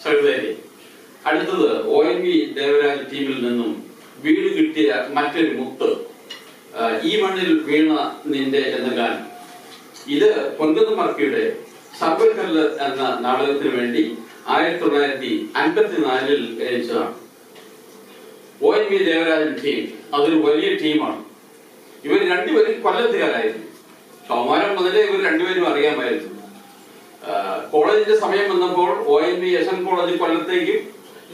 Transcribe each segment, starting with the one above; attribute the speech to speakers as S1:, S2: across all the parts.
S1: സഹോദരി. അടുത്തത് ONV ദേവരാജ് ടീമിൽ നിന്നും വീട് കിട്ടിയ മറ്റൊരു മുത്ത്, ഈ മണ്ണിൽ വീണ നിന്റെ എന്ന ഗാനം. ഇത് പൊൻകുന്നം മർക്കിയുടെ സർവകല്ല് എന്ന നാടകത്തിന് വേണ്ടി 1954 രചിച്ചതാണ്. ONV ദേവരാജൻ ടീം അതൊരു വലിയ ടീമാണ്. ഇവർ രണ്ടുപേരും കൊല്ലത്തുകാരായിരുന്നു. കൗമാരം മുതലേ ഇവർ രണ്ടുപേരും അറിയാമായിരുന്നു. കോളേജിന്റെ സമയം വന്നപ്പോൾ ONV SN കോളേജ് കൊല്ലത്തേക്കും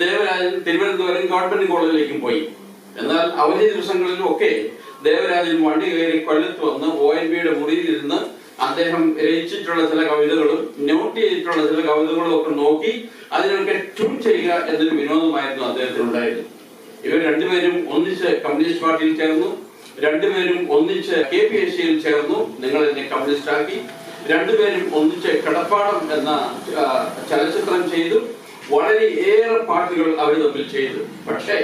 S1: ദേവരാജൻ തിരുവനന്തപുരം ഗവൺമെന്റ് കോളേജിലേക്കും പോയി. എന്നാൽ അവധി ദിവസങ്ങളിലും ഒക്കെ ദേവരാജൻ വണ്ടി കയറി കൊല്ലത്ത് വന്ന് ONVയുടെ മുറിയിലിരുന്ന് അദ്ദേഹം രചിച്ചിട്ടുള്ള ചില കവിതകളും നോട്ട് ചെയ്തിട്ടുള്ള ചില കവിതകളും ഒക്കെ നോക്കി അതിനൊക്കെ ട്യൂൺ ചെയ്യുക എന്നൊരു വിനോദമായിരുന്നു അദ്ദേഹത്തിനുണ്ടായിരുന്നു. ഇവർ രണ്ടുപേരും ഒന്നിച്ച് കമ്മ്യൂണിസ്റ്റ് പാർട്ടിയിൽ ചേർന്നു, രണ്ടുപേരും ഒന്നിച്ച് KPSCയിൽ ചേർന്നു, നിങ്ങൾ എന്നെ കമ്മ്യൂണിസ്റ്റ് ആക്കി. രണ്ടുപേരും ഒന്നിച്ച് കിടപ്പാടം എന്ന ചലച്ചിത്രം ചെയ്തു. വളരെയേറെ പാട്ടുകൾ അവർ തമ്മിൽ ചെയ്തു. പക്ഷേ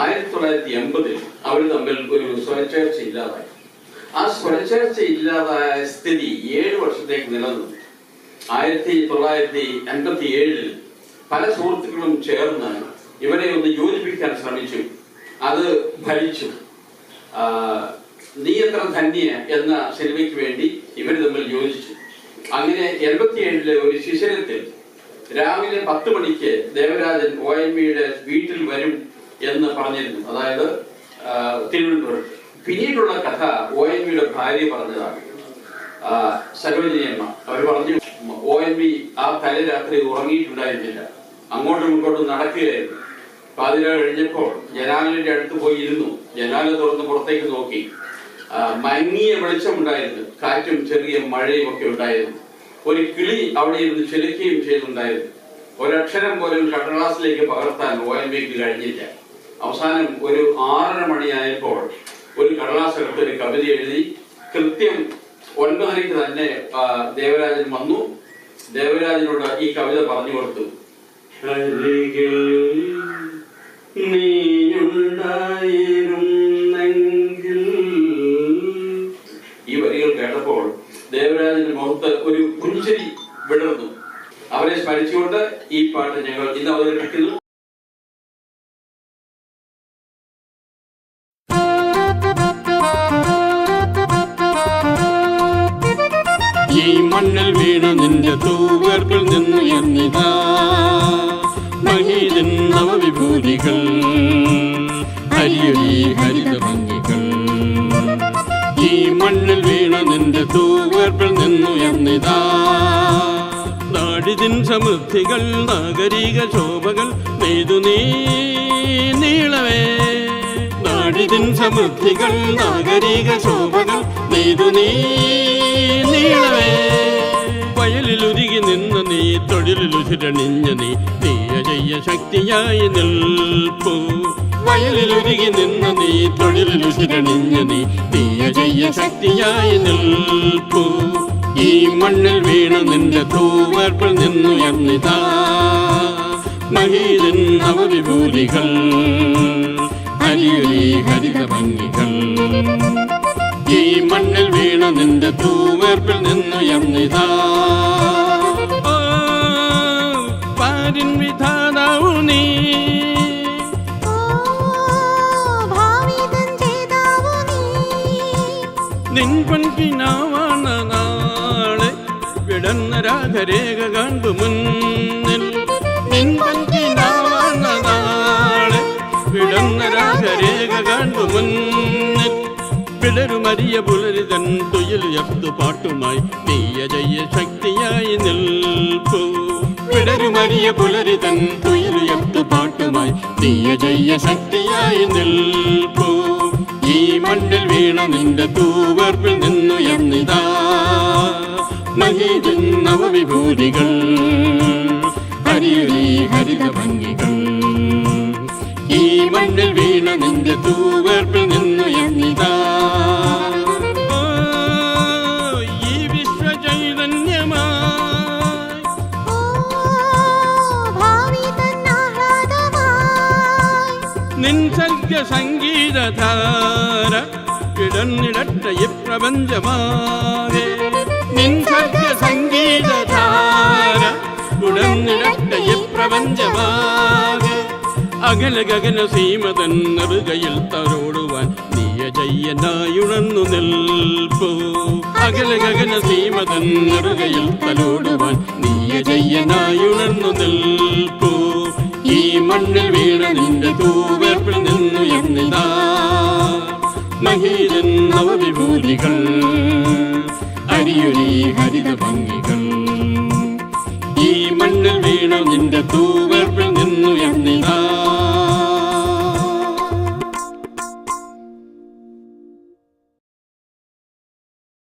S1: 1980 അവർ തമ്മിൽ ഒരു സ്വരച്ചേർച്ച ഇല്ലാതായി. ആ സ്വരച്ചേർച്ച ഇല്ലാതായ സ്ഥിതി 7 വർഷത്തേക്ക് നിലനിന്നു. 1987 പല സുഹൃത്തുക്കളും ചേർന്ന് ഇവരെ ഒന്ന് യോജിപ്പിക്കാൻ ശ്രമിച്ചു. അത് ഫലിച്ചു. നീ എത്ര ധന്യ എന്ന സിനിമയ്ക്ക് വേണ്ടി ഇവർ തമ്മിൽ യോജിച്ചു. അങ്ങനെ 87 ഒരു ശിശിരത്തിൽ രാവിലെ 10 മണിക്ക് ദേവരാജൻ ONVയുടെ വീട്ടിൽ വരും എന്ന് പറഞ്ഞിരുന്നു. അതായത് തിരുവനന്തപുരത്ത്. പിന്നീടുള്ള കഥ ONVയുടെ ഭാര്യ പറഞ്ഞതാണ്, സരോജിനിയമ്മ. അവർ പറഞ്ഞു ONV ആ തലേരാത്രി ഉറങ്ങിയിട്ടുണ്ടായിരുന്നില്ല, അങ്ങോട്ടും ഇങ്ങോട്ടും നടക്കുകയായിരുന്നു. പാതിര കഴിഞ്ഞപ്പോൾ ജനാലിന്റെ അടുത്ത് പോയി ഇരുന്നു. ജനാല തുറന്ന് പുറത്തേക്ക് നോക്കി. മങ്ങിയ വെളിച്ചമുണ്ടായിരുന്നു, കാറ്റും ചെറിയ മഴയും ഒക്കെ ഉണ്ടായിരുന്നു. ഒരു കിളി അവിടെ ഇരുന്ന് ചിലക്കുകയും ചെയ്തിട്ടുണ്ടായിരുന്നു. ഒരക്ഷരം പോലും കടലാസിലേക്ക് പകർത്താൻ ONVക്ക് കഴിഞ്ഞില്ല. അവസാനം ഒരു 6:30 മണിയായപ്പോൾ ഒരു കടലാസ് എടുത്ത് ഒരു കവിത എഴുതി. കൃത്യം 9:30 തന്നെ ദേവരാജൻ വന്നു. ദേവരാജനോട് ഈ കവിത പറഞ്ഞു കൊടുത്തു. ഈ വരികൾ കേട്ടപ്പോൾ ദേവരാജന്റെ മുഖത്ത് ഒരു പുഞ്ചിരി വിടർന്നു. അവരെ സ്മരിച്ചുകൊണ്ട് ഈ പാട്ട് ഞങ്ങൾ ഇന്ന് അവതരിപ്പിക്കുന്നു.
S2: ഈ മണ്ണിൽ വീണ നിന്റെ തൂവേർപ്പിൽ നിന്നുയർന്നിതാ മഹീതൻ നവവിഭൂതികൾ, ഹരിയൊലി ഹരിത ഭംഗികൾ. ഈ മണ്ണിൽ വീണ നിന്റെ തൂവേർപ്പിൽ നിന്നുയർന്നിതാ നാടിതിൻ സമൃദ്ധികൾ, നാഗരിക ശോഭകൾ നെയ്തു നീ നീളവേ. നാടിതിൻ സമൃദ്ധികൾ, നാഗരിക ശോഭകൾ നെയ്തു നീ നീളവേ. വയലിലൊരുകി നിന്ന നീ, തൊഴിലുരുരണിഞ്ഞ നീ, നീയജയ്യ ശക്തിയായി നിൽപ്പൂ. വയലിലൊരുകി നിന്ന നീ, തൊഴിലുരുരണിഞ്ഞ നീ, നീയജയ്യ ശക്തിയായി നിൽപ്പൂ. ഈ മണ്ണിൽ വീണ നിന്റെ തൂവേർപ്പിൽ നിന്നുയർന്നിതാ മഹീതൻ നവവിഭൂതികൾ, ഹരിയൊലി ഹരിത ഭംഗികൾ. ഈ മണ്ണിൽ വീണ നിന്റെ തൂവേർപ്പിൽ നിന്നുയർന്നിതാ പാരിൻ വിധാതാവു നീ, നിൻ പൊൻകിനാവാണ് നാളെ വിടന്ന രാഗരേഖ കണ്ടു മുന്നിൽ. നിൻ പൊൻകിനാവാണ് നാളെ വിടന്ന രാഗരേഖ കണ്ടു മുന്നിൽ. പിളരുമരിയ പുലരിതൻ തുയിലുയർത്തു പാട്ടുമായി നീയജയ്യ ശക്തിയായി നിൽപ്പൂ. പിളരുമരിയ പുലരിതൻ തുയിലുയർത്തു പാട്ടുമായി നീയജയ്യ ശക്തിയായി നിൽപ്പൂ. ഈ മണ്ണിൽ വീണ നിന്റെ തൂവേർപ്പിൽ നിന്നുയർന്നിതാ മഹീതൻ നവവിഭൂതികൾ, ഹരിയൊലി ഹരിത ഭംഗികൾ. ഈ മണ്ണിൽ വീണ നിന്റെ തൂവേർപ്പിൽ നിന്നുയർന്നിതാ ഈ വിശ്വചൈതന്യമായി നിൻ സർഗ സംഗീതധാര കിടന്നിടട്ട ഈ പ്രപഞ്ചമാകെ. നിൻ സർഗ സംഗീതധാര കിടന്നിടട്ട ഈ പ്രപഞ്ചമാകെ അകല ഗഗന സീമതൻ നെറുകയിൽ തലോടുവാൻ നീയജയ്യനായുണർന്നു നിൽപ്പൂ. അകല ഗഗന സീമതൻ നെറുകയിൽ തലോടുവാൻ നീയജയ്യനായുണർന്നു നിൽപ്പൂ. ഈ മണ്ണിൽ വീണ നിന്റെ തൂവേർപ്പിൽ നിന്നു എന്നിതാ മഹീരൻ നവവിഭൂതികൾ അരിയൊരി ഹരിത ഭംഗികൾ. ഈ മണ്ണിൽ വീണ നിന്റെ തൂവേർപ്പിൽ നിന്നു എന്നിതാ